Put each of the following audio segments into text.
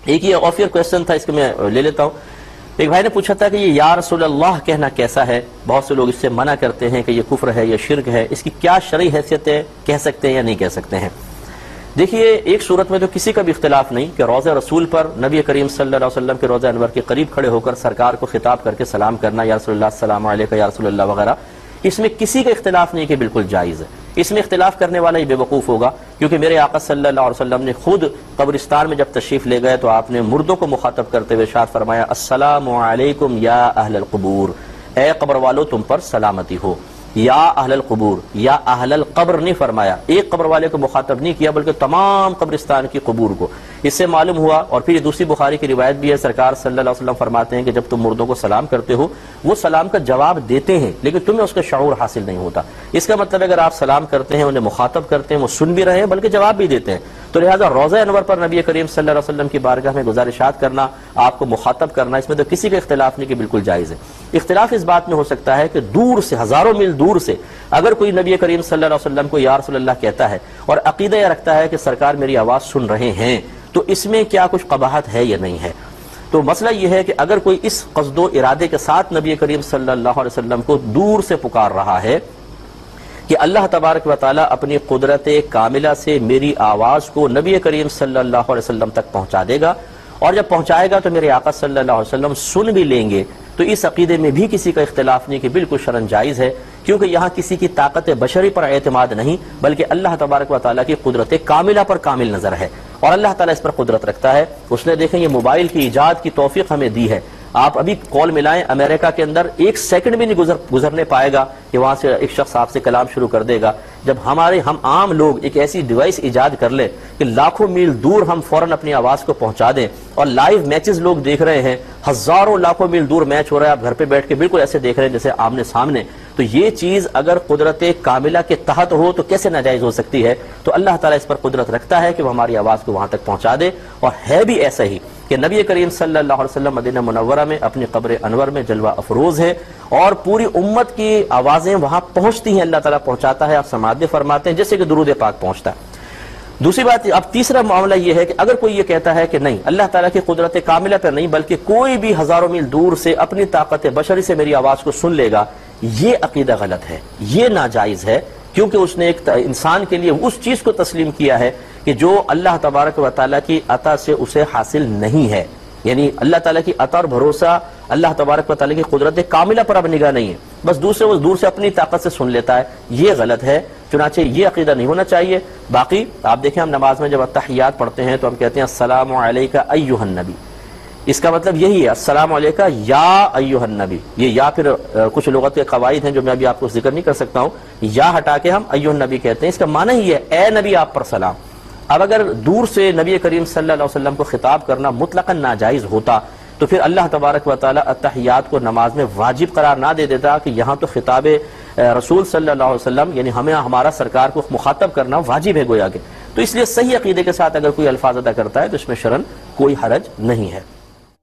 ایک یہ اور پھر کوشچن تھا، اس کو میں لے لیتا ہوں. ایک بھائی نے پوچھا تھا کہ یہ یا رسول اللہ کہنا کیسا ہے؟ بہت سے لوگ اس سے منع کرتے ہیں کہ یہ کفر ہے، یہ شرک ہے، اس کی کیا شرعی حیثیت ہے، کہہ سکتے ہیں یا نہیں کہہ سکتے ہیں؟ دیکھیے، ایک صورت میں تو کسی کا بھی اختلاف نہیں کہ روضہ رسول پر نبی کریم صلی اللہ علیہ وسلم کے روضہ انور کے قریب کھڑے ہو کر سرکار کو خطاب کر کے سلام کرنا، یا رسول اللہ السلام علیکم یا رسول اللہ وغیرہ، اس میں کسی کا اختلاف نہیں کہ بالکل جائز ہے. اس میں اختلاف کرنے والا ہی بے وقوف ہوگا، کیونکہ میرے آقا صلی اللہ علیہ وسلم نے خود قبرستان میں جب تشریف لے گئے تو آپ نے مردوں کو مخاطب کرتے ہوئے ارشاد فرمایا السلام علیکم یا اہل القبور، اے قبر والو تم پر سلامتی ہو. یا اہل القبور، یا اہل القبر نہیں فرمایا، ایک قبر والے کو مخاطب نہیں کیا بلکہ تمام قبرستان کی قبور کو. اس سے معلوم ہوا، اور پھر یہ دوسری بخاری کی روایت بھی ہے، سرکار صلی اللہ علیہ وسلم فرماتے ہیں کہ جب تم مردوں کو سلام کرتے ہو وہ سلام کا جواب دیتے ہیں لیکن تمہیں اس کا شعور حاصل نہیں ہوتا. اس کا مطلب اگر آپ سلام کرتے ہیں، انہیں مخاطب کرتے ہیں، وہ سن بھی رہے ہیں بلکہ جواب بھی دیتے ہیں. تو لہٰذا روضہ انور پر نبی کریم صلی اللہ علیہ وسلم کی بارگاہ میں گزارشات کرنا، آپ کو مخاطب کرنا، اس میں تو کسی کا اختلاف نہیں کہ بالکل جائز ہے. اختلاف اس بات میں ہو سکتا ہے کہ دور سے، ہزاروں میل دور سے اگر کوئی نبی کریم صلی اللہ علیہ وسلم کو یا رسول اللہ کہتا ہے اور عقیدہ یہ رکھتا ہے کہ سرکار میری آواز سن رہے ہیں، تو اس میں کیا کچھ قباحت ہے یا نہیں ہے. تو مسئلہ یہ ہے کہ اگر کوئی اس قصد و ارادے کے ساتھ نبی کریم صلی اللہ علیہ وسلم کو دور سے پکار رہا ہے کہ اللہ تبارک و تعالیٰ اپنی قدرت کاملہ سے میری آواز کو نبی کریم صلی اللہ علیہ وسلم تک پہنچا دے گا، اور جب پہنچائے گا تو میرے آقا صلی اللہ علیہ وسلم سن بھی لیں گے، تو اس عقیدے میں بھی کسی کا اختلاف نہیں کہ بالکل شرعاً جائز ہے، کیونکہ یہاں کسی کی طاقت بشری پر اعتماد نہیں بلکہ اللہ تبارک و تعالیٰ کی قدرت کاملہ پر کامل نظر ہے، اور اللہ تعالیٰ اس پر قدرت رکھتا ہے. اس نے دیکھیں یہ موبائل کی ایجاد کی توفیق ہمیں دی ہے. آپ ابھی کال ملائیں، امریکہ کے اندر ایک سیکنڈ بھی نہیں گزرنے پائے گا کہ وہاں سے ایک شخص آپ سے کلام شروع کر دے گا. جب ہم عام لوگ ایک ایسی ڈیوائس ایجاد کر لیں کہ لاکھوں میل دور ہم فوراً اپنی آواز کو پہنچا دیں، اور لائیو میچز لوگ دیکھ رہے ہیں، ہزاروں لاکھوں میل دور میچ ہو رہا ہے، آپ گھر پہ بیٹھ کے بالکل ایسے دیکھ رہے ہیں جیسے آمنے سامنے، تو یہ چیز اگر قدرت کاملہ کے تحت ہو تو کیسے ناجائز ہو سکتی ہے؟ تو اللہ تعالیٰ اس پر قدرت رکھتا ہے کہ وہ ہماری آواز کو وہاں تک پہنچا دے. اور ہے بھی ایسا ہی کہ نبی کریم صلی اللہ علیہ وسلم مدینہ منورہ میں اپنی قبر انور میں جلوہ افروز ہے، اور پوری امت کی آوازیں وہاں پہنچتی ہیں، اللہ تعالیٰ پہنچاتا ہے. آپ سماعت بھی فرماتے ہیں جیسے کہ درود پاک پہنچتا ہے. دوسری بات، اب تیسرا معاملہ یہ ہے کہ اگر کوئی یہ کہتا ہے کہ نہیں، اللہ تعالیٰ کی قدرت کاملہ پر نہیں بلکہ کوئی بھی ہزاروں میل دور سے اپنی طاقت بشری سے میری آواز کو سن لے گا، یہ عقیدہ غلط ہے، یہ ناجائز ہے، کیونکہ اس نے ایک انسان کے لیے اس چیز کو تسلیم کیا ہے کہ جو اللہ تبارک و تعالیٰ کی عطا سے اسے حاصل نہیں ہے. یعنی اللہ تعالیٰ کی عطا اور بھروسہ اللہ تبارک و تعالیٰ کی قدرت کاملہ پر اب نگاہ نہیں ہے، بس دوسرے دور سے اپنی طاقت سے سن لیتا ہے، یہ غلط ہے. چنانچہ یہ عقیدہ نہیں ہونا چاہیے. باقی آپ دیکھیں ہم نماز میں جب التحیات پڑھتے ہیں تو ہم کہتے ہیں السلام علیکہ ایھا النبی، اس کا مطلب یہی ہے السلام علیکہ یا ایھا النبی. یہ یا پھر کچھ لغت کے قواعد ہیں جو میں ابھی آپ کو ذکر نہیں کر سکتا ہوں، یا ہٹا کے ہم ایھا النبی کہتے ہیں، اس کا معنی ہی ہے اے نبی آپ پر سلام. اب اگر دور سے نبی کریم صلی اللہ علیہ وسلم کو خطاب کرنا مطلقاً ناجائز ہوتا تو پھر اللہ تبارک و تعالیٰ التحیات کو نماز میں واجب قرار نہ دے دیتا کہ یہاں تو خطاب رسول صلی اللہ علیہ وسلم یعنی ہمیں ہمارا سرکار کو مخاطب کرنا واجب ہے گویا کہ. تو اس لیے صحیح عقیدے کے ساتھ اگر کوئی الفاظ ادا کرتا ہے تو اس میں شرعاً کوئی حرج نہیں ہے.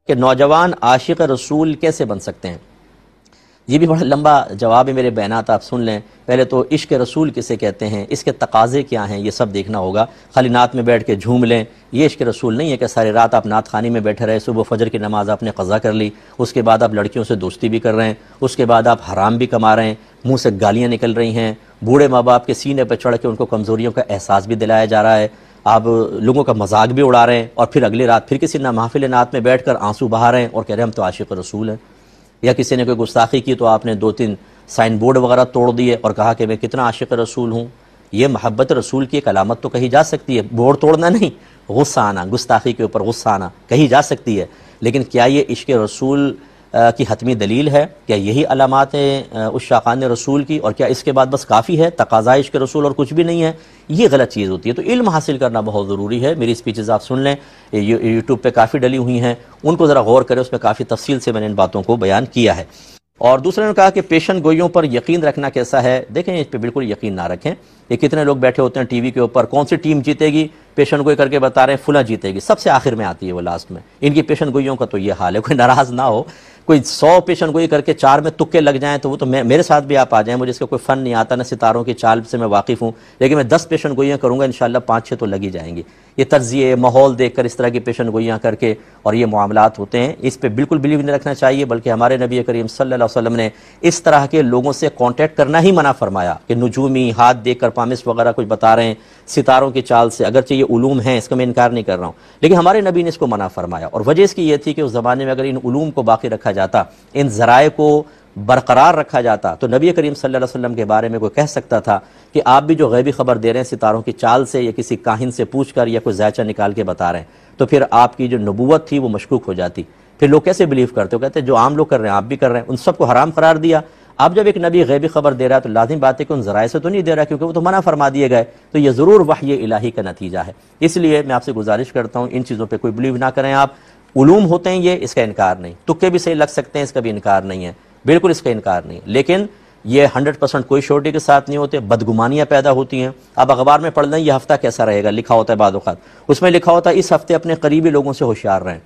کہ نوجوان عاشق رسول کیسے بن سکتے ہیں؟ یہ بھی بڑا لمبا جواب ہے، میرے بیانات آپ سن لیں. پہلے تو عشق رسول کسے کہتے ہیں، اس کے تقاضے کیا ہیں، یہ سب دیکھنا ہوگا. خالی نعت میں بیٹھ کے جھوم لیں یہ عشق رسول نہیں ہے کہ ساری رات آپ نعت خوانی میں بیٹھے رہے، صبح فجر کی نماز آپ نے قضا کر لی، اس کے بعد آپ لڑکیوں سے دوستی بھی کر رہے ہیں، اس کے بعد آپ حرام بھی کما رہے ہیں، منہ سے گالیاں نکل رہی ہیں، بوڑھے ماں باپ کے سینے پہ چڑھ کے ان کو کمزوریوں کا احساس بھی دلایا جا رہا ہے، آپ لوگوں کا مذاق بھی اڑا رہے ہیں، اور پھر اگلی رات پھر کسی محفل نعت میں بیٹھ کر آنسو بہا رہے ہیں اور کہہ رہے ہیں ہم تو عاشق رسول ہیں. یا کسی نے کوئی گستاخی کی تو آپ نے 2-3 سائن بورڈ وغیرہ توڑ دیے اور کہا کہ میں کتنا عاشق رسول ہوں. یہ محبت رسول کی ایک علامت تو کہی جا سکتی ہے، بورڈ توڑنا نہیں، غصہ آنا، گستاخی کے اوپر غصہ آنا کہی جا سکتی ہے، لیکن کیا یہ عشق رسول کی حتمی دلیل ہے؟ کیا یہی علامات ہیں اس شاقان رسول کی؟ اور کیا اس کے بعد بس کافی ہے تقاضا عشق رسول اور کچھ بھی نہیں ہے؟ یہ غلط چیز ہوتی ہے. تو علم حاصل کرنا بہت ضروری ہے. میری سپیچز آپ سن لیں، یوٹیوب پہ کافی ڈلی ہوئی ہیں، ان کو ذرا غور کریں، اس میں کافی تفصیل سے میں نے ان باتوں کو بیان کیا ہے. اور دوسرے نے کہا کہ پیشن گوئیوں پر یقین رکھنا کیسا ہے؟ دیکھیں اس پہ بالکل یقین نہ رکھیں. یہ کتنے لوگ بیٹھے ہوتے ہیں ٹی وی کے اوپر، کون سی ٹیم جیتے گی پیشن گوئی کر کے بتا رہے ہیں فلاں جیتے گی، سب سے آخر میں آتی ہے وہ لاسٹ میں۔ ان کی پیشن گوئیوں کا تو یہ حال ہے، کوئی ناراض نہ ہو، کوئی 100 پیشن گوئی کر کے 4 میں تکے لگ جائیں تو وہ تو میرے ساتھ بھی آپ آ جائیں، مجھے اس کا کوئی فن نہیں آتا، نہ ستاروں کی چال سے میں واقف ہوں، لیکن میں 10 پیشن گوئیاں کروں گا انشاءاللہ 5-6 تو لگ ہی جائیں گی۔ یہ تجزیے ماحول دیکھ کر اس طرح کی پیشن گوئیاں کر کے اور یہ معاملات ہوتے ہیں، اس پہ بالکل بلیو نہیں رکھنا چاہیے، بلکہ ہمارے نبی کریم صلی اللہ علیہ وسلم نے اس طرح کے لوگوں سے کانٹیکٹ کرنا ہی منع فرمایا کہ نجومی ہاتھ دیکھ کر پامس وغیرہ کچھ بتا رہے ہیں ستاروں کی چال سے، اگرچہ یہ علوم ہیں اس کا میں انکار نہیں کر رہا ہوں، لیکن ہمارے نبی نے اس کو منع فرمایا، اور وجہ اس کی یہ تھی کہ اس زمانے میں اگر ان علوم کو باقی رکھا جاتا، ان ذرائع کو برقرار رکھا جاتا، تو نبی کریم صلی اللہ علیہ وسلم کے بارے میں کوئی کہہ سکتا تھا کہ آپ بھی جو غیبی خبر دے رہے ہیں ستاروں کی چال سے یا کسی کاہن سے پوچھ کر یا کوئی ذائچہ نکال کے بتا رہے ہیں، تو پھر آپ کی جو نبوت تھی وہ مشکوک ہو جاتی، پھر لوگ کیسے بلیو کرتے ہو؟ کہتے ہیں جو عام لوگ کر رہے ہیں آپ بھی کر رہے ہیں، ان سب کو حرام قرار دیا۔ اب جب ایک نبی غیبی خبر دے رہا ہے تو لازم بات ہے کہ ان ذرائع سے تو نہیں دے رہا، کیونکہ وہ تو منع فرما دیے گئے، تو یہ ضرور وحی الہی کا نتیجہ ہے۔ اس لیے میں آپ سے گزارش کرتا ہوں ان چیزوں پہ کوئی بلیو نہ کریں آپ، علوم ہوتے ہیں یہ، اس کا انکار نہیں، تکے بھی صحیح لگ سکتے ہیں، اس کا بھی انکار نہیں ہے، بالکل اس کا انکار نہیں، لیکن یہ 100% کوئی شورٹی کے ساتھ نہیں ہوتے، بدگمانیاں پیدا ہوتی ہیں۔ اب اخبار میں پڑھ لیں یہ ہفتہ کیسا رہے گا، لکھا ہوتا ہے بعض اوقات، اس میں لکھا ہوتا ہے اس ہفتے اپنے قریبی لوگوں سے ہوشیار رہیں۔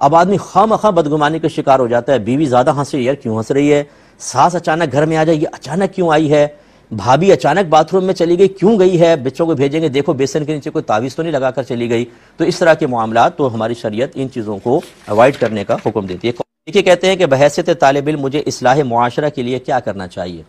اب آدمی خواہ بدگمانی کا شکار ہو جاتا ہے، بیوی زیادہ ہنس رہی ہے، کیوں ہنس رہی ہے؟ ساس اچانک گھر میں آ جائے، یہ اچانک کیوں آئی ہے؟ بھابھی اچانک باتھ روم میں چلی گئی، کیوں گئی ہے؟ بچوں کو بھیجیں گے، دیکھو بیسن کے نیچے کوئی تعویذ تو نہیں لگا کر چلی گئی۔ تو اس طرح کے معاملات تو ہماری شریعت ان چیزوں کو اوائڈ کرنے کا حکم دیتی ہے۔ دیکھیے کہتے ہیں کہ بحیثیت طالب علم مجھے اصلاح معاشرہ کے لیے کیا کرنا چاہیے؟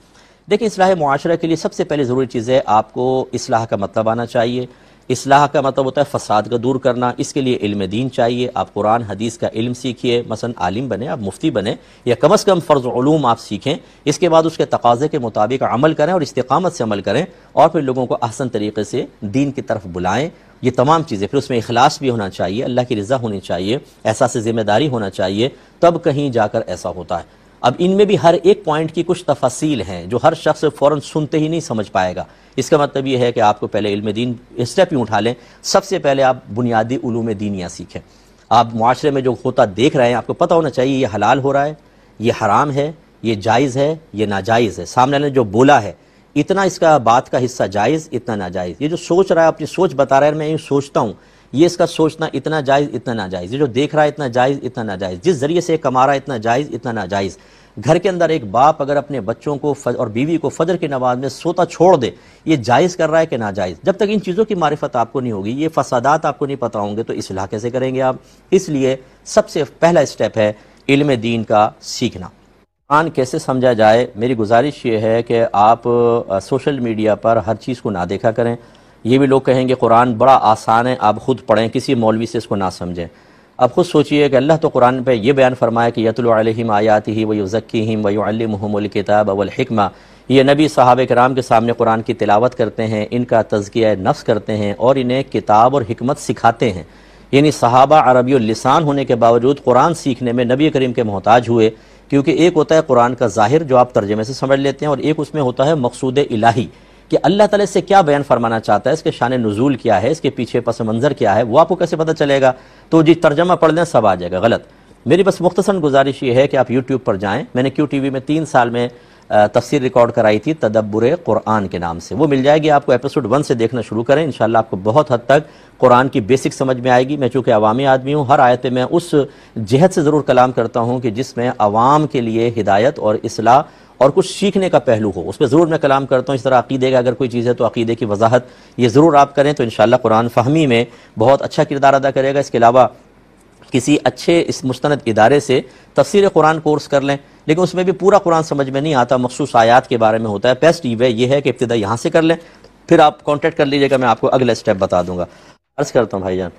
دیکھیں اصلاح معاشرہ کے لیے سب سے پہلے ضروری چیز ہے آپ کو اصلاح کا مطلب آنا چاہیے۔ اصلاح کا مطلب ہوتا ہے فساد کا دور کرنا، اس کے لیے علم دین چاہیے، آپ قرآن حدیث کا علم سیکھیے، مثلا عالم بنیں، آپ مفتی بنیں، یا کم از کم فرض علوم آپ سیکھیں، اس کے بعد اس کے تقاضے کے مطابق عمل کریں اور استقامت سے عمل کریں، اور پھر لوگوں کو احسن طریقے سے دین کی طرف بلائیں۔ یہ تمام چیزیں، پھر اس میں اخلاص بھی ہونا چاہیے، اللہ کی رضا ہونی چاہیے، احساس ذمہ داری ہونا چاہیے، تب کہیں جا کر ایسا ہوتا ہے۔ اب ان میں بھی ہر ایک پوائنٹ کی کچھ تفاصیل ہیں جو ہر شخص فوراً سنتے ہی نہیں سمجھ پائے گا۔ اس کا مطلب یہ ہے کہ آپ کو پہلے علم دین اسٹیپ ہی اٹھا لیں، سب سے پہلے آپ بنیادی علوم دینیاں سیکھیں۔ آپ معاشرے میں جو ہوتا دیکھ رہے ہیں آپ کو پتہ ہونا چاہیے یہ حلال ہو رہا ہے، یہ حرام ہے، یہ جائز ہے، یہ ناجائز ہے، سامنے والے نے جو بولا ہے اتنا اس کا بات کا حصہ جائز، اتنا ناجائز، یہ جو سوچ رہا ہے اپنی سوچ بتا رہا ہے میں یہ سوچتا ہوں، یہ اس کا سوچنا اتنا جائز اتنا ناجائز، یہ جو دیکھ رہا ہے اتنا جائز اتنا ناجائز، جس ذریعے سے کما رہا ہے اتنا جائز اتنا ناجائز۔ گھر کے اندر ایک باپ اگر اپنے بچوں کو اور بیوی کو فجر کی نماز میں سوتا چھوڑ دے، یہ جائز کر رہا ہے کہ ناجائز؟ جب تک ان چیزوں کی معرفت آپ کو نہیں ہوگی، یہ فسادات آپ کو نہیں پتہ ہوں گے، تو اصلاح کیسے کریں گے آپ؟ اس لیے سب سے پہلا اسٹیپ ہے علم دین کا سیکھنا۔ قرآن کیسے سمجھا جائے؟ میری گزارش یہ ہے کہ آپ سوشل میڈیا پر ہر چیز کو نہ دیکھا کریں۔ یہ بھی لوگ کہیں گے قرآن بڑا آسان ہے، آپ خود پڑھیں، کسی مولوی سے اس کو نہ سمجھیں۔ اب خود سوچئے کہ اللہ تو قرآن پہ یہ بیان فرمایا کہ یتلو علیہم آیاتہ ویزکیہم ویعلمہم الکتاب والحکمہ، یہ نبی صحابہ کرام کے سامنے قرآن کی تلاوت کرتے ہیں، ان کا تزکیہ نفس کرتے ہیں اور انہیں کتاب اور حکمت سکھاتے ہیں۔ یعنی صحابہ عربی اللسان ہونے کے باوجود قرآن سیکھنے میں نبی کریم کے محتاج ہوئے، کیونکہ ایک ہوتا ہے قرآن کا ظاہر جو آپ ترجمے سے سمجھ لیتے ہیں، اور ایک اس میں ہوتا ہے مقصود الہی کہ اللہ تعالیٰ سے کیا بیان فرمانا چاہتا ہے، اس کے شان نزول کیا ہے، اس کے پیچھے پس منظر کیا ہے، وہ آپ کو کیسے پتہ چلے گا؟ تو جی ترجمہ پڑھ لیں سب آ جائے گا، غلط۔ میری بس مختصر گزارش یہ ہے کہ آپ یوٹیوب پر جائیں، میں نے کیو ٹی وی میں 3 سال میں تفسیر ریکارڈ کرائی تھی تدبر قرآن کے نام سے، وہ مل جائے گی آپ کو، ایپیسوڈ 1 سے دیکھنا شروع کریں، انشاءاللہ آپ کو بہت حد تک قرآن کی بیسک سمجھ میں آئے گی۔ میں چونکہ عوامی آدمی ہوں، ہر آیت پہ میں اس جہت سے ضرور کلام کرتا ہوں کہ جس میں عوام کے لیے ہدایت اور اصلاح اور کچھ سیکھنے کا پہلو ہو، اس پہ ضرور میں کلام کرتا ہوں۔ اس طرح عقیدے کا اگر کوئی چیز ہے تو عقیدے کی وضاحت یہ ضرور آپ کریں، تو انشاءاللہ قرآن فہمی میں بہت اچھا کردار ادا کرے گا۔ اس کے علاوہ کسی اچھے اس مستند ادارے سے تفسیر قرآن کورس کر لیں، لیکن اس میں بھی پورا قرآن سمجھ میں نہیں آتا، مخصوص آیات کے بارے میں ہوتا ہے۔ بیسٹ یہ ہے کہ ابتدا یہاں سے کر لیں، پھر آپ کانٹیکٹ کر لیجئے گا، میں آپ کو اگلا اسٹیپ بتا دوں گا۔ عرض کرتا ہوں بھائی جان،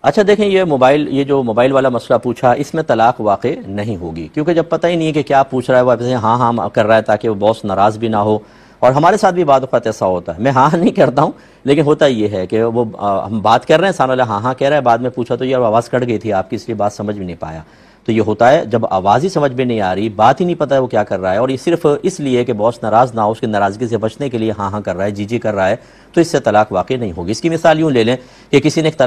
اچھا دیکھیں یہ جو موبائل والا مسئلہ پوچھا، اس میں طلاق واقع نہیں ہوگی، کیونکہ جب پتہ ہی نہیں ہے کہ کیا پوچھ رہا ہے، وہ ایسے ہاں کر رہا ہے تاکہ وہ باس ناراض بھی نہ ہو، اور ہمارے ساتھ بھی بعض اوقات ایسا ہوتا ہے، میں ہاں نہیں کرتا ہوں، لیکن ہوتا یہ ہے کہ وہ ہم بات کر رہے ہیں، سامنے والا ہاں کہہ رہا ہے، بعد میں پوچھا تو یہ آواز کٹ گئی تھی آپ کی، اس لیے بات سمجھ بھی نہیں پایا۔ تو یہ ہوتا ہے جب آواز ہی سمجھ میں نہیں آ رہی، بات ہی نہیں پتہ ہے وہ کیا کر رہا ہے، اور یہ صرف اس لیے کہ باس ناراض نہ ہو، اس کی ناراضگی سے بچنے کے لیے ہاں کر رہا ہے، جی کر رہا ہے، تو اس سے طلاق واقع نہیں ہوگی۔ اس کی مثال یوں لے لیں کہ کسی نے ایک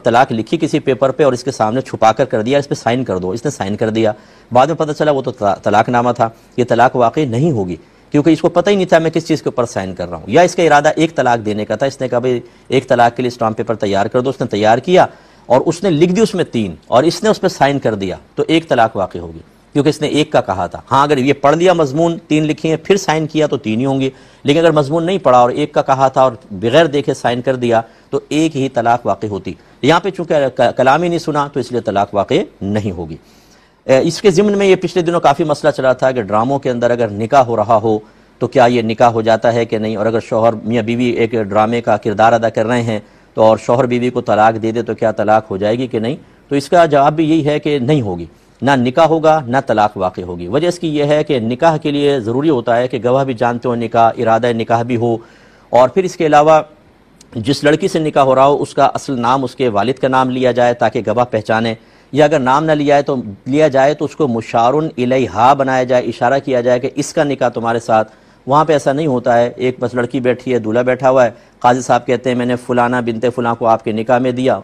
طلاق لکھی کسی پیپر پہ اور اس کے سامنے چھپا کر دیا، اس پہ سائن کر دو، اس نے سائن کر دیا، بعد میں پتہ چلا وہ تو طلاق نامہ تھا، یہ طلاق واقع نہیں ہوگی، کیونکہ اس کو پتہ ہی نہیں تھا میں کس چیز کے اوپر سائن کر رہا ہوں، یا اس کا ارادہ ایک طلاق دینے کا تھا، اس نے کہا بھائی ایک طلاق کے لیے اسٹامپ پیپر تیار کر دو، اس نے تیار کیا اور اس نے لکھ دی اس میں 3 اور اس نے اس پہ سائن کر دیا تو ایک طلاق واقع ہوگی، کیونکہ اس نے ایک کا کہا تھا۔ ہاں اگر یہ پڑھ لیا مضمون 3 لکھی ہیں پھر سائن کیا تو 3 ہی ہوں گی، لیکن اگر مضمون نہیں پڑھا اور ایک کا کہا تھا اور بغیر دیکھے سائن کر دیا تو ایک ہی طلاق واقع ہوتی۔ یہاں پہ چونکہ کلام ہی نہیں سنا تو اس لیے طلاق واقع نہیں ہوگی۔ اس کے ضمن میں یہ پچھلے دنوں کافی مسئلہ چلا تھا کہ ڈراموں کے اندر اگر نکاح ہو رہا ہو تو کیا یہ نکاح ہو جاتا ہے کہ نہیں، اور اگر شوہر میاں بیوی ایک ڈرامے کا کردار ادا کر رہے ہیں تو اور شوہر بیوی کو طلاق دے دے تو کیا طلاق ہو جائے گی کہ نہیں؟ تو اس کا جواب بھی یہی ہے کہ نہیں ہوگی، نہ نکاح ہوگا نہ طلاق واقع ہوگی۔ وجہ اس کی یہ ہے کہ نکاح کے لیے ضروری ہوتا ہے کہ گواہ بھی جانتے ہو نکاح، ارادہ نکاح بھی ہو، اور پھر اس کے علاوہ جس لڑکی سے نکاح ہو رہا ہو اس کا اصل نام اس کے والد کا نام لیا جائے تاکہ گواہ پہچانے، یا اگر نام نہ لیا جائے تو اس کو مشار الیہا بنایا جائے، اشارہ کیا جائے کہ اس کا نکاح تمہارے ساتھ۔ وہاں پہ ایسا نہیں ہوتا ہے، ایک بس لڑکی بیٹھی ہے، دولہا بیٹھا ہوا ہے، قاضی صاحب کہتے ہیں میں نے فلانا بنت فلاں کو آپ کے نکاح میں دیا،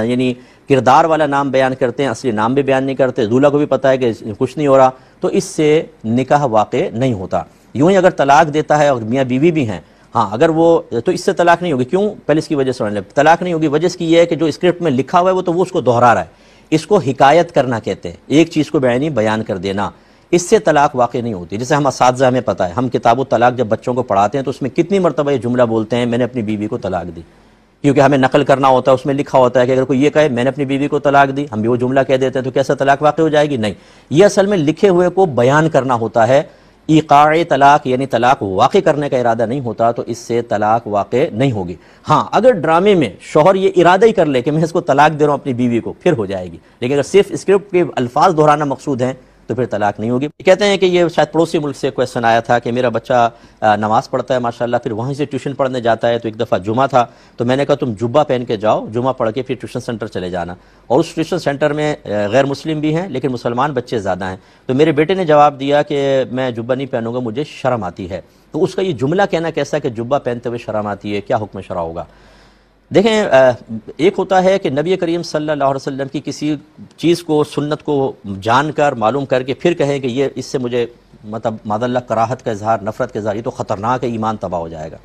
یعنی کردار والا نام بیان کرتے ہیں، اصلی نام بھی بیان نہیں کرتے، دولہا کو بھی پتہ ہے کہ کچھ نہیں ہو رہا، تو اس سے نکاح واقع نہیں ہوتا۔ یوں ہی اگر طلاق دیتا ہے اور میاں بیوی بھی ہیں، ہاں اگر وہ تو اس سے طلاق نہیں ہوگی۔ کیوں؟ پہلے اس کی وجہ سمجھ لیں، طلاق نہیں ہوگی وجہ اس کی یہ ہے کہ جو اسکرپٹ میں لکھا ہوا ہے وہ تو وہ اس کو دہرا رہا ہے، اس کو حکایت کرنا کہتے ہیں، ایک چیز کو بعینی بیان کر دینا، اس سے طلاق واقع نہیں ہوتی۔ جیسے ہم اساتذہ ہمیں پتہ ہے، ہم کتاب الطلاق جب بچوں کو پڑھاتے ہیں تو اس میں کتنی مرتبہ یہ جملہ بولتے ہیں میں نے اپنی بیوی کو طلاق دی، کیونکہ ہمیں نقل کرنا ہوتا ہے، اس میں لکھا ہوتا ہے کہ اگر کوئی یہ کہے میں نے اپنی بیوی کو طلاق دی، ہم بھی وہ جملہ کہہ دیتے ہیں تو کیسا طلاق واقع ہو جائے گی؟ نہیں، یہ اصل میں لکھے ہوئے کو بیان کرنا ہوتا ہے، ایقاع طلاق یعنی طلاق واقع کرنے کا ارادہ نہیں ہوتا تو اس سے طلاق واقع نہیں ہوگی۔ ہاں اگر ڈرامے میں شوہر یہ ارادہ ہی کر لے کہ میں اس کو طلاق دے رہا ہوں اپنی بیوی کو، پھر ہو جائے گی، لیکن اگر صرف اسکرپٹ کے الفاظ دہرانا مقصود ہیں تو پھر طلاق نہیں ہوگی۔ کہتے ہیں کہ یہ شاید پڑوسی ملک سے کویسچن آیا تھا کہ میرا بچہ نماز پڑھتا ہے ماشاءاللہ، پھر وہیں سے ٹیوشن پڑھنے جاتا ہے، تو ایک دفعہ جمعہ تھا تو میں نے کہا تم جبہ پہن کے جاؤ، جمعہ پڑھ کے پھر ٹیوشن سینٹر چلے جانا، اور اس ٹیوشن سینٹر میں غیر مسلم بھی ہیں لیکن مسلمان بچے زیادہ ہیں، تو میرے بیٹے نے جواب دیا کہ میں جبہ نہیں پہنوں گا، مجھے شرم آتی ہے۔ تو اس کا یہ جملہ کہنا کیسا کہ جبہ پہنتے ہوئے شرم آتی ہے، کیا حکم شرع ہوگا؟ دیکھیں ایک ہوتا ہے کہ نبی کریم صلی اللہ علیہ وسلم کی کسی چیز کو، سنت کو جان کر معلوم کر کے پھر کہیں کہ یہ اس سے مجھے مطلب معاذ اللہ کراہت کا اظہار، نفرت کا اظہار، یہ تو خطرناک ہے، ایمان تباہ ہو جائے گا۔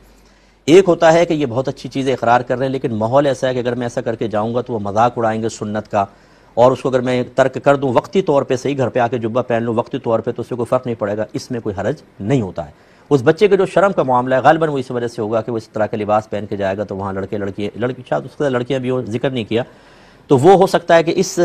ایک ہوتا ہے کہ یہ بہت اچھی چیزیں اقرار کر رہے ہیں لیکن ماحول ایسا ہے کہ اگر میں ایسا کر کے جاؤں گا تو وہ مذاق اڑائیں گے سنت کا، اور اس کو اگر میں ترک کر دوں وقتی طور پہ، صحیح گھر پہ آ کے جبہ پہن لوں وقتی طور پہ، تو اس سے کوئی فرق نہیں پڑے گا، اس میں کوئی حرج نہیں ہوتا ہے۔ اس بچے کے جو شرم کا معاملہ ہے غالباً وہ اس وجہ سے ہوگا کہ وہ اس طرح کا لباس پہن کے جائے گا تو وہاں لڑکے شاید اس کے لڑکیاں بھی ہو، ذکر نہیں کیا، تو وہ ہو سکتا ہے کہ اس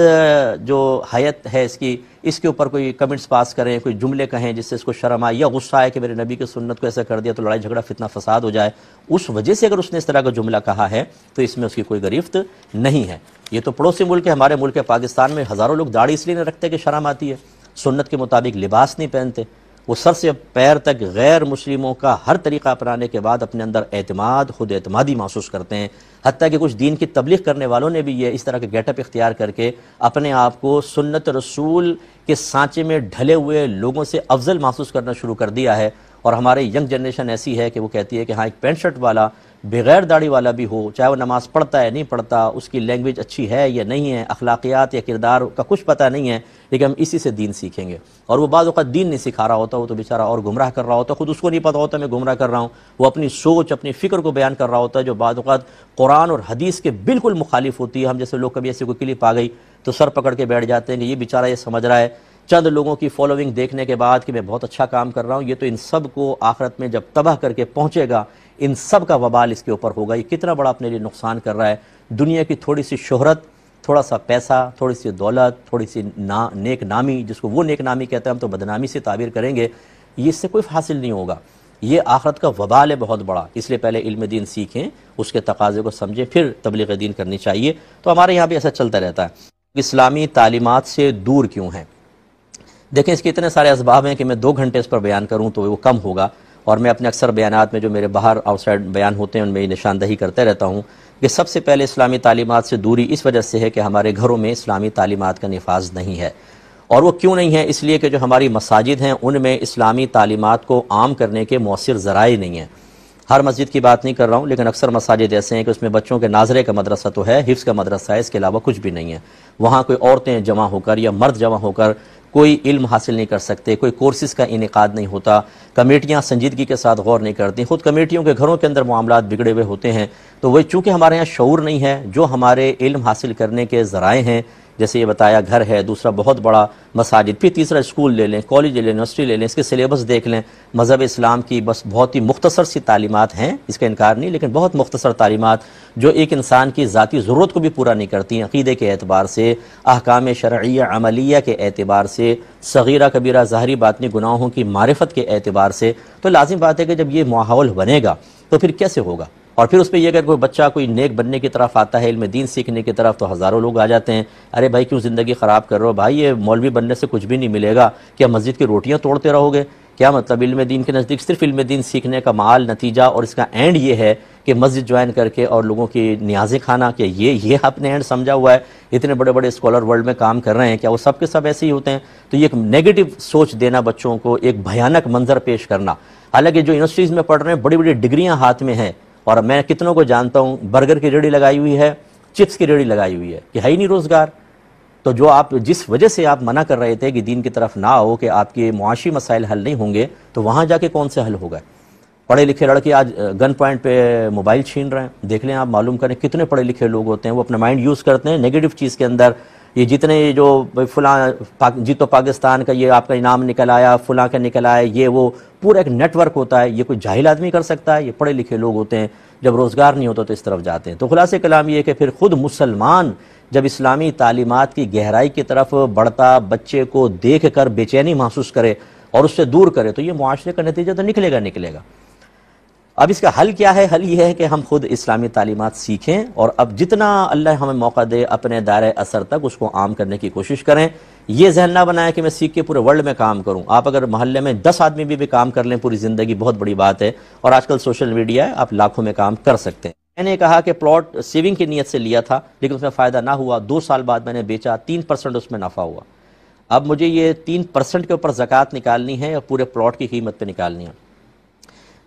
جو حیت ہے اس کے اوپر کوئی کمنٹس پاس کریں، کوئی جملے کہیں جس سے اس کو شرم آئے، یا غصہ آئے کہ میرے نبی کی سنت کو ایسا کر دیا تو لڑائی جھگڑا فتنہ فساد ہو جائے، اس وجہ سے اگر اس نے اس طرح کا جملہ کہا ہے تو اس میں اس کی کوئی گرفت نہیں ہے۔ یہ تو پڑوسی ملک ہے، ہمارے ملک پاکستان میں ہزاروں لوگ داڑھی اس لیے نہیں رکھتے کہ شرم آتی ہے، سنت کے مطابق لباس نہیں پہنتے، وہ سر سے پیر تک غیر مسلموں کا ہر طریقہ اپنانے کے بعد اپنے اندر اعتماد، خود اعتمادی محسوس کرتے ہیں، حتیٰ کہ کچھ دین کی تبلیغ کرنے والوں نے بھی یہ اس طرح کے گیٹ اپ اختیار کر کے اپنے آپ کو سنت رسول کے سانچے میں ڈھلے ہوئے لوگوں سے افضل محسوس کرنا شروع کر دیا ہے۔ اور ہمارے ینگ جنریشن ایسی ہے کہ وہ کہتی ہے کہ ہاں ایک پینٹ شرٹ والا بغیر داڑھی والا بھی ہو، چاہے وہ نماز پڑھتا ہے نہیں پڑھتا، اس کی لینگویج اچھی ہے یا نہیں ہے، اخلاقیات یا کردار کا کچھ پتہ نہیں ہے، لیکن ہم اسی سے دین سیکھیں گے۔ اور وہ بعض اوقات دین نہیں سکھا رہا ہوتا، وہ تو بیچارہ اور گمراہ کر رہا ہوتا، خود اس کو نہیں پتہ ہوتا میں گمراہ کر رہا ہوں، وہ اپنی سوچ اپنی فکر کو بیان کر رہا ہوتا ہے جو بعض اوقات قرآن اور حدیث کے بالکل مخالف ہوتی ہے۔ ہم جیسے لوگ کبھی ایسے کوئی کلپ آ گئی تو سر پکڑ کے بیٹھ جاتے ہیں کہ یہ بیچارہ یہ سمجھ رہا ہے چند لوگوں کی فالوئنگ دیکھنے کے بعد کہ میں بہت اچھا کام کر رہا ہوں، یہ تو ان سب کو آخرت میں جب تباہ کر کے پہنچے گا ان سب کا وبال اس کے اوپر ہوگا، یہ کتنا بڑا اپنے لیے نقصان کر رہا ہے۔ دنیا کی تھوڑی سی شہرت، تھوڑا سا پیسہ، تھوڑی سی دولت، تھوڑی سی نیک نامی، جس کو وہ نیک نامی کہتے ہیں ہم تو بدنامی سے تعبیر کریں گے، یہ اس سے کوئی حاصل نہیں ہوگا، یہ آخرت کا وبال ہے بہت بڑا۔ اس لیے پہلے علم دین سیکھیں، اس کے تقاضے کو سمجھیں، پھر تبلیغ دین کرنی چاہیے۔ تو ہمارے یہاں بھی ایسا چلتا رہتا ہے۔ اسلامی تعلیمات سے دور کیوں ہیں؟ دیکھیں اس کے اتنے سارے اسباب ہیں کہ میں 2 گھنٹے اس پر بیان کروں تو وہ کم ہوگا، اور میں اپنے اکثر بیانات میں جو میرے باہر آؤٹ سائڈ بیان ہوتے ہیں ان میں یہ نشاندہی کرتے رہتا ہوں کہ سب سے پہلے اسلامی تعلیمات سے دوری اس وجہ سے ہے کہ ہمارے گھروں میں اسلامی تعلیمات کا نفاذ نہیں ہے۔ اور وہ کیوں نہیں ہے؟ اس لیے کہ جو ہماری مساجد ہیں ان میں اسلامی تعلیمات کو عام کرنے کے مؤثر ذرائع نہیں ہیں۔ ہر مسجد کی بات نہیں کر رہا ہوں، لیکن اکثر مساجد ایسے ہیں کہ اس میں بچوں کے ناظرے کا مدرسہ تو ہے، حفظ کا مدرسہ ہے، اس کے علاوہ کچھ بھی نہیں ہے۔ وہاں کوئی عورتیں جمع ہو کر یا مرد جمع ہو کر کوئی علم حاصل نہیں کر سکتے، کوئی کورسز کا انعقاد نہیں ہوتا، کمیٹیاں سنجیدگی کے ساتھ غور نہیں کرتی، خود کمیٹیوں کے گھروں کے اندر معاملات بگڑے ہوئے ہوتے ہیں۔ تو وہ چونکہ ہمارے یہاں شعور نہیں ہے، جو ہمارے علم حاصل کرنے کے ذرائع ہیں، جیسے یہ بتایا گھر ہے، دوسرا بہت بڑا مساجد، پھر تیسرا اسکول لے لیں، کالج لے لیں، یونیورسٹی لے لیں، اس کے سلیبس دیکھ لیں، مذہب اسلام کی بس بہت ہی مختصر سی تعلیمات ہیں، اس کا انکار نہیں، لیکن بہت مختصر تعلیمات جو ایک انسان کی ذاتی ضرورت کو بھی پورا نہیں کرتی ہیں، عقیدے کے اعتبار سے، احکام شرعیہ عملیہ کے اعتبار سے، صغیرہ کبیرہ ظاہری باطنی گناہوں کی معرفت کے اعتبار سے۔ تو لازم بات ہے کہ جب یہ ماحول بنے گا تو پھر کیسے ہوگا؟ اور پھر اس پہ یہ اگر کوئی بچہ کوئی نیک بننے کی طرف آتا ہے، علم دین سیکھنے کی طرف، تو ہزاروں لوگ آ جاتے ہیں، ارے بھائی کیوں زندگی خراب کر رہے ہو بھائی، یہ مولوی بننے سے کچھ بھی نہیں ملے گا، کیا مسجد کی روٹیاں توڑتے رہو گے؟ کیا مطلب علم دین کے نزدیک صرف علم دین سیکھنے کا معال نتیجہ اور اس کا اینڈ یہ ہے کہ مسجد جوائن کر کے اور لوگوں کی نیازیں کھانا، کہ یہ آپ نے اینڈ سمجھا ہوا ہے؟ اتنے بڑے بڑے اسکالر ورلڈ میں کام کر رہے ہیں، کیا وہ سب کے سب ایسے ہی ہوتے ہیں؟ تو یہ ایک نیگیٹو سوچ دینا بچوں کو، ایک بھیانک منظر پیش کرنا۔ حالانکہ جو یونیورسٹیز میں پڑھ رہے ہیں، بڑی بڑی ڈگریاں ہاتھ میں ہیں، اور میں کتنوں کو جانتا ہوں برگر کی ریڑھی لگائی ہوئی ہے، چپس کی ریڑھی لگائی ہوئی ہے، کہ ہے ہی نہیں روزگار۔ تو جو آپ جس وجہ سے آپ منع کر رہے تھے کہ دین کی طرف نہ آؤ، کہ آپ کے معاشی مسائل حل نہیں ہوں گے، تو وہاں جا کے کون سے حل ہوگا؟ پڑھے لکھے لڑکے آج گن پوائنٹ پہ موبائل چھین رہے ہیں، دیکھ لیں آپ، معلوم کریں کتنے پڑھے لکھے لوگ ہوتے ہیں، وہ اپنا مائنڈ یوز کرتے ہیں نیگیٹو چیز کے اندر۔ یہ جتنے جو فلاں جیتو پاکستان کا یہ آپ کا انعام نکل آیا، فلاں کا نکل آیا، یہ وہ پورا ایک نیٹ ورک ہوتا ہے، یہ کوئی جاہل آدمی کر سکتا ہے؟ یہ پڑھے لکھے لوگ ہوتے ہیں، جب روزگار نہیں ہوتا تو اس طرف جاتے ہیں۔ تو خلاصہ کلام یہ ہے کہ پھر خود مسلمان جب اسلامی تعلیمات کی گہرائی کی طرف بڑھتا بچے کو دیکھ کر بے چینی محسوس کرے اور اس سے دور کرے، تو یہ معاشرے کا نتیجہ تو نکلے گا۔ اب اس کا حل کیا ہے؟ حل یہ ہے کہ ہم خود اسلامی تعلیمات سیکھیں، اور اب جتنا اللہ ہمیں موقع دے اپنے دائرۂ اثر تک اس کو عام کرنے کی کوشش کریں۔ یہ ذہن نہ بنائیں کہ میں سیکھ کے پورے ورلڈ میں کام کروں۔ آپ اگر محلے میں 10 آدمی بھی کام کر لیں پوری زندگی، بہت بڑی بات ہے، اور آج کل سوشل میڈیا ہے، آپ لاکھوں میں کام کر سکتے ہیں۔ میں نے کہا کہ پلاٹ سیونگ کی نیت سے لیا تھا، لیکن اس میں فائدہ نہ ہوا، 2 سال بعد میں نے بیچا، 3% اس میں نفع ہوا۔ اب مجھے یہ 3% کے اوپر زکوٰۃ نکالنی ہے، اور پورے پلاٹ کی قیمت پہ نکالنی ہے۔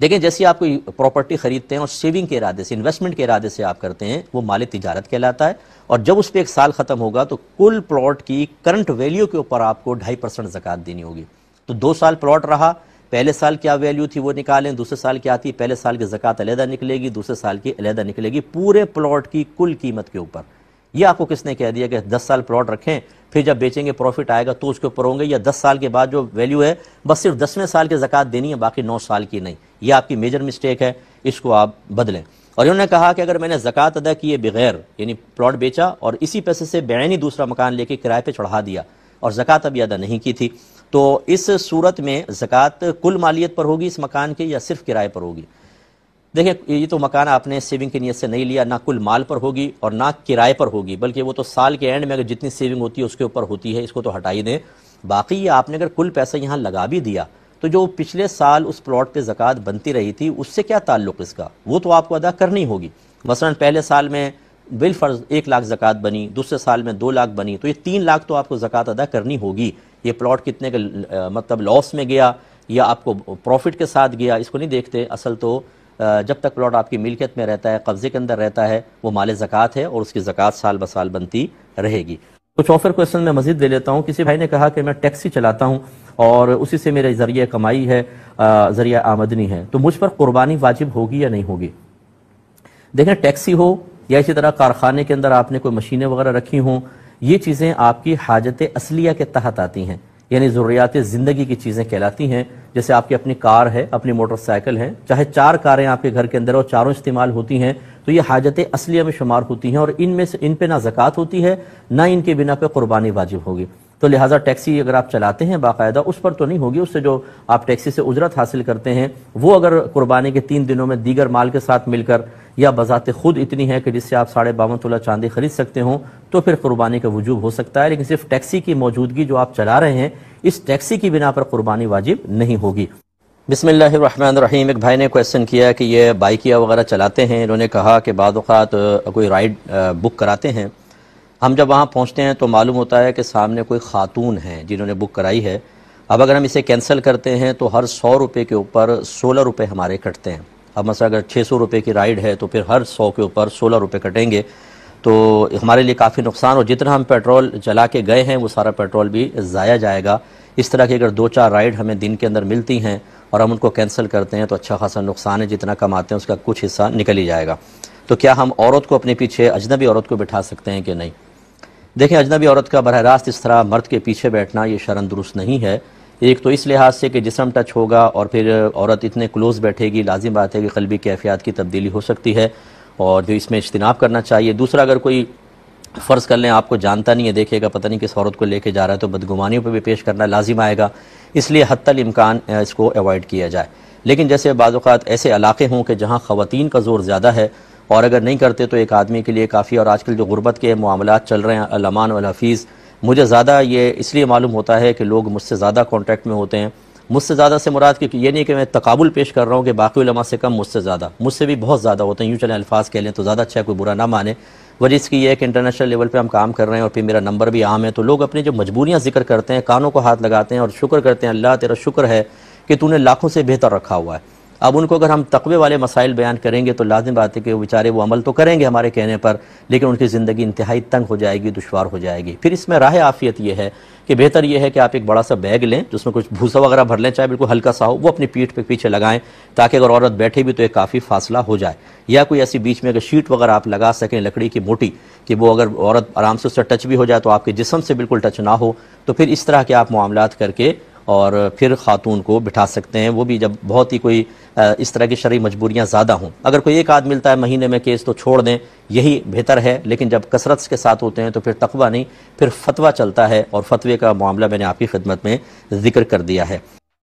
دیکھیں جیسی آپ کوئی پراپرٹی خریدتے ہیں اور سیونگ کے ارادے سے، انویسٹمنٹ کے ارادے سے آپ کرتے ہیں، وہ مال تجارت کہلاتا ہے، اور جب اس پہ 1 سال ختم ہوگا تو کل پلاٹ کی کرنٹ ویلیو کے اوپر آپ کو 2.5% زکوٰۃ دینی ہوگی۔ تو 2 سال پلاٹ رہا، پہلے سال کیا ویلیو تھی وہ نکالیں، دوسرے سال کیا تھی، پہلے سال کی زکوٰۃ علیحدہ نکلے گی، دوسرے سال کی علیحدہ نکلے گی، پورے پلاٹ کی کل قیمت کے اوپر۔ یہ آپ کو کس نے کہہ دیا کہ 10 سال پلاٹ رکھیں، پھر جب بیچیں گے پروفٹ آئے گا تو اس کے اوپر ہوں گے، یا 10 سال کے بعد جو ویلیو ہے بس صرف 10ویں سال کی زکوٰۃ دینی ہے، باقی 9 سال کی نہیں؟ یہ آپ کی میجر مسٹیک ہے، اس کو آپ بدلیں۔ اور انہوں نے کہا کہ اگر میں نے زکوٰۃ ادا کیے بغیر، یعنی پلاٹ بیچا اور اسی پیسے سے بعینی دوسرا مکان لے کے کرائے پہ چڑھا دیا اور زکوٰۃ ابھی ادا نہیں کی تھی، تو اس صورت میں زکوٰۃ کل مالیت پر ہوگی اس مکان کی، یا صرف کرائے پر ہوگی؟ دیکھیں یہ تو مکان آپ نے سیونگ کی نیت سے نہیں لیا، نہ کل مال پر ہوگی اور نہ کرائے پر ہوگی، بلکہ وہ تو سال کے اینڈ میں اگر جتنی سیونگ ہوتی ہے اس کے اوپر ہوتی ہے، اس کو تو ہٹا ہی دیں۔ باقی یہ آپ نے اگر کل پیسہ یہاں لگا بھی دیا تو جو پچھلے سال اس پلاٹ پہ زکوٰۃ بنتی رہی تھی اس سے کیا تعلق اس کا؟ وہ تو آپ کو ادا کرنی ہوگی۔ مثلا پہلے سال میں بالفرض 1 لاکھ زکوٰۃ بنی، دوسرے سال میں 2 لاکھ بنی، تو یہ 3 لاکھ تو آپ کو زکوٰۃ ادا کرنی ہوگی۔ یہ پلاٹ کتنے کا مطلب لاس میں گیا یا آپ کو پروفٹ کے ساتھ گیا، اس کو نہیں دیکھتے۔ اصل تو جب تک پلاٹ آپ کی ملکیت میں رہتا ہے، قبضے کے اندر رہتا ہے، وہ مال زکوٰۃ ہے، اور اس کی زکوٰۃ سال بہ سال بنتی رہے گی۔ کچھ آفر کوئسچن میں مزید دے لیتا ہوں۔ کسی بھائی نے کہا کہ میں ٹیکسی چلاتا ہوں اور اسی سے میرے ذریعہ کمائی ہے، ذریعہ آمدنی ہے، تو مجھ پر قربانی واجب ہوگی یا نہیں ہوگی؟ دیکھیں ٹیکسی ہو یا اسی طرح کارخانے کے اندر آپ نے کوئی مشینیں وغیرہ رکھی ہوں، یہ چیزیں آپ کی حاجت اصلیہ کے تحت آتی ہیں، یعنی ضروریات زندگی کی چیزیں کہلاتی ہیں۔ جیسے آپ کی اپنی کار ہے، اپنی موٹر سائیکل ہے، چاہے 4 کاریں آپ کے گھر کے اندر اور چاروں استعمال ہوتی ہیں، تو یہ حاجت اصلیہ میں شمار ہوتی ہیں، اور ان پہ نہ زکوٰۃ ہوتی ہے نہ ان کے بنا پہ قربانی واجب ہوگی۔ تو لہٰذا ٹیکسی اگر آپ چلاتے ہیں باقاعدہ، اس پر تو نہیں ہوگی، اس سے جو آپ ٹیکسی سے اجرت حاصل کرتے ہیں وہ اگر قربانی کے 3 دنوں میں دیگر مال کے ساتھ مل کر یا بذات خود اتنی ہے کہ جس سے آپ 52.5 تولہ چاندی خرید سکتے ہوں، تو پھر قربانی کا وجوب ہو سکتا ہے، لیکن صرف ٹیکسی کی موجودگی جو آپ چلا رہے ہیں اس ٹیکسی کی بنا پر قربانی واجب نہیں ہوگی۔ بسم اللہ الرحمن الرحیم۔ ایک بھائی نے کویسچن کیا کہ یہ بائکیا وغیرہ چلاتے ہیں، انہوں نے کہا کہ بعض اوقات کوئی رائڈ بک کراتے ہیں، ہم جب وہاں پہنچتے ہیں تو معلوم ہوتا ہے کہ سامنے کوئی خاتون ہیں جنہوں نے بک کرائی ہے۔ اب اگر ہم اسے کینسل کرتے ہیں تو ہر 100 روپے کے اوپر 16 روپے ہمارے کٹتے ہیں۔ اب مثلا اگر 600 روپے کی رائڈ ہے تو پھر ہر 100 کے اوپر 16 روپے کٹیں گے، تو ہمارے لیے کافی نقصان، اور جتنا ہم پیٹرول جلا کے گئے ہیں وہ سارا پیٹرول بھی ضائع جائے گا۔ اس طرح کی اگر 2-4 رائڈ ہمیں دن کے اندر ملتی ہیں اور ہم ان کو کینسل کرتے ہیں تو اچھا خاصا نقصان ہے، جتنا کماتے ہیں اس کا کچھ حصہ نکل ہی جائے گا۔ تو کیا ہم عورت کو اپنے پیچھے، اجنبی عورت کو بٹھا سکتے ہیں کہ نہیں؟ دیکھیں، اجنبی عورت کا براہ راست اس طرح مرد کے پیچھے بیٹھنا یہ شرعاً درست نہیں ہے۔ ایک تو اس لحاظ سے کہ جسم ٹچ ہوگا اور پھر عورت اتنے کلوز بیٹھے گی، لازم بات ہے کہ قلبی کیفیات کی تبدیلی ہو سکتی ہے اور جو اس میں اجتناب کرنا چاہیے۔ دوسرا، اگر کوئی فرض کر لیں آپ کو جانتا نہیں ہے، دیکھے گا پتہ نہیں کس عورت کو لے کے جا رہا ہے، تو بدگمانیوں پہ بھی پیش کرنا لازم آئے گا، اس لیے حتی الامکان اس کو ایوائڈ کیا جائے۔ لیکن جیسے بعض اوقات ایسے علاقے ہوں کہ جہاں خواتین کا زور زیادہ ہے اور اگر نہیں کرتے تو ایک آدمی کے لیے کافی، اور آج کل جو غربت کے معاملات چل رہے ہیں، الامان والحفیظ، مجھے زیادہ یہ اس لیے معلوم ہوتا ہے کہ لوگ مجھ سے زیادہ کانٹیکٹ میں ہوتے ہیں۔ مجھ سے زیادہ سے مراد کہ یہ نہیں کہ میں تقابل پیش کر رہا ہوں کہ باقی علماء سے کم، مجھ سے زیادہ، مجھ سے بھی بہت زیادہ ہوتے ہیں، یوں چلیں الفاظ کہہ لیں تو زیادہ اچھا ہے، کوئی برا نہ مانے۔ وجہ اس کی یہ ہے کہ انٹرنیشنل لیول پہ ہم کام کر رہے ہیں اور پھر میرا نمبر بھی عام ہے، تو لوگ اپنی جو مجبوریاں ذکر کرتے ہیں، کانوں کو ہاتھ لگاتے ہیں اور شکر کرتے ہیں، اللہ تیرا شکر ہے کہ تو نے لاکھوں سے بہتر رکھا ہوا ہے۔ اب ان کو اگر ہم تقوی والے مسائل بیان کریں گے تو لازم بات ہے کہ وہ بیچارے وہ عمل تو کریں گے ہمارے کہنے پر، لیکن ان کی زندگی انتہائی تنگ ہو جائے گی، دشوار ہو جائے گی۔ پھر اس میں راہ عافیت یہ ہے کہ بہتر یہ ہے کہ آپ ایک بڑا سا بیگ لیں جس میں کچھ بھوسا وغیرہ بھر لیں، چاہے بالکل ہلکا سا ہو، وہ اپنی پیٹھ پہ پیچھے لگائیں تاکہ اگر عورت بیٹھے بھی تو ایک کافی فاصلہ ہو جائے، یا کوئی ایسی بیچ میں اگر شیٹ وغیرہ آپ لگا سکیں لکڑی کی موٹی کہ وہ اگر عورت آرام سے اس سے ٹچ بھی ہو جائے تو آپ کے جسم سے بالکل ٹچ نہ ہو، تو پھر اس طرح کے آپ معاملات کر کے اور پھر خاتون کو بٹھا سکتے ہیں، وہ بھی جب بہت ہی کوئی اس طرح کی شرعی مجبوریاں زیادہ ہوں۔ اگر کوئی ایک آدھ ملتا ہے مہینے میں کیس تو چھوڑ دیں، یہی بہتر ہے، لیکن جب کثرت کے ساتھ ہوتے ہیں تو پھر تقویٰ نہیں، پھر فتویٰ چلتا ہے، اور فتوے کا معاملہ میں نے آپ کی خدمت میں ذکر کر دیا ہے۔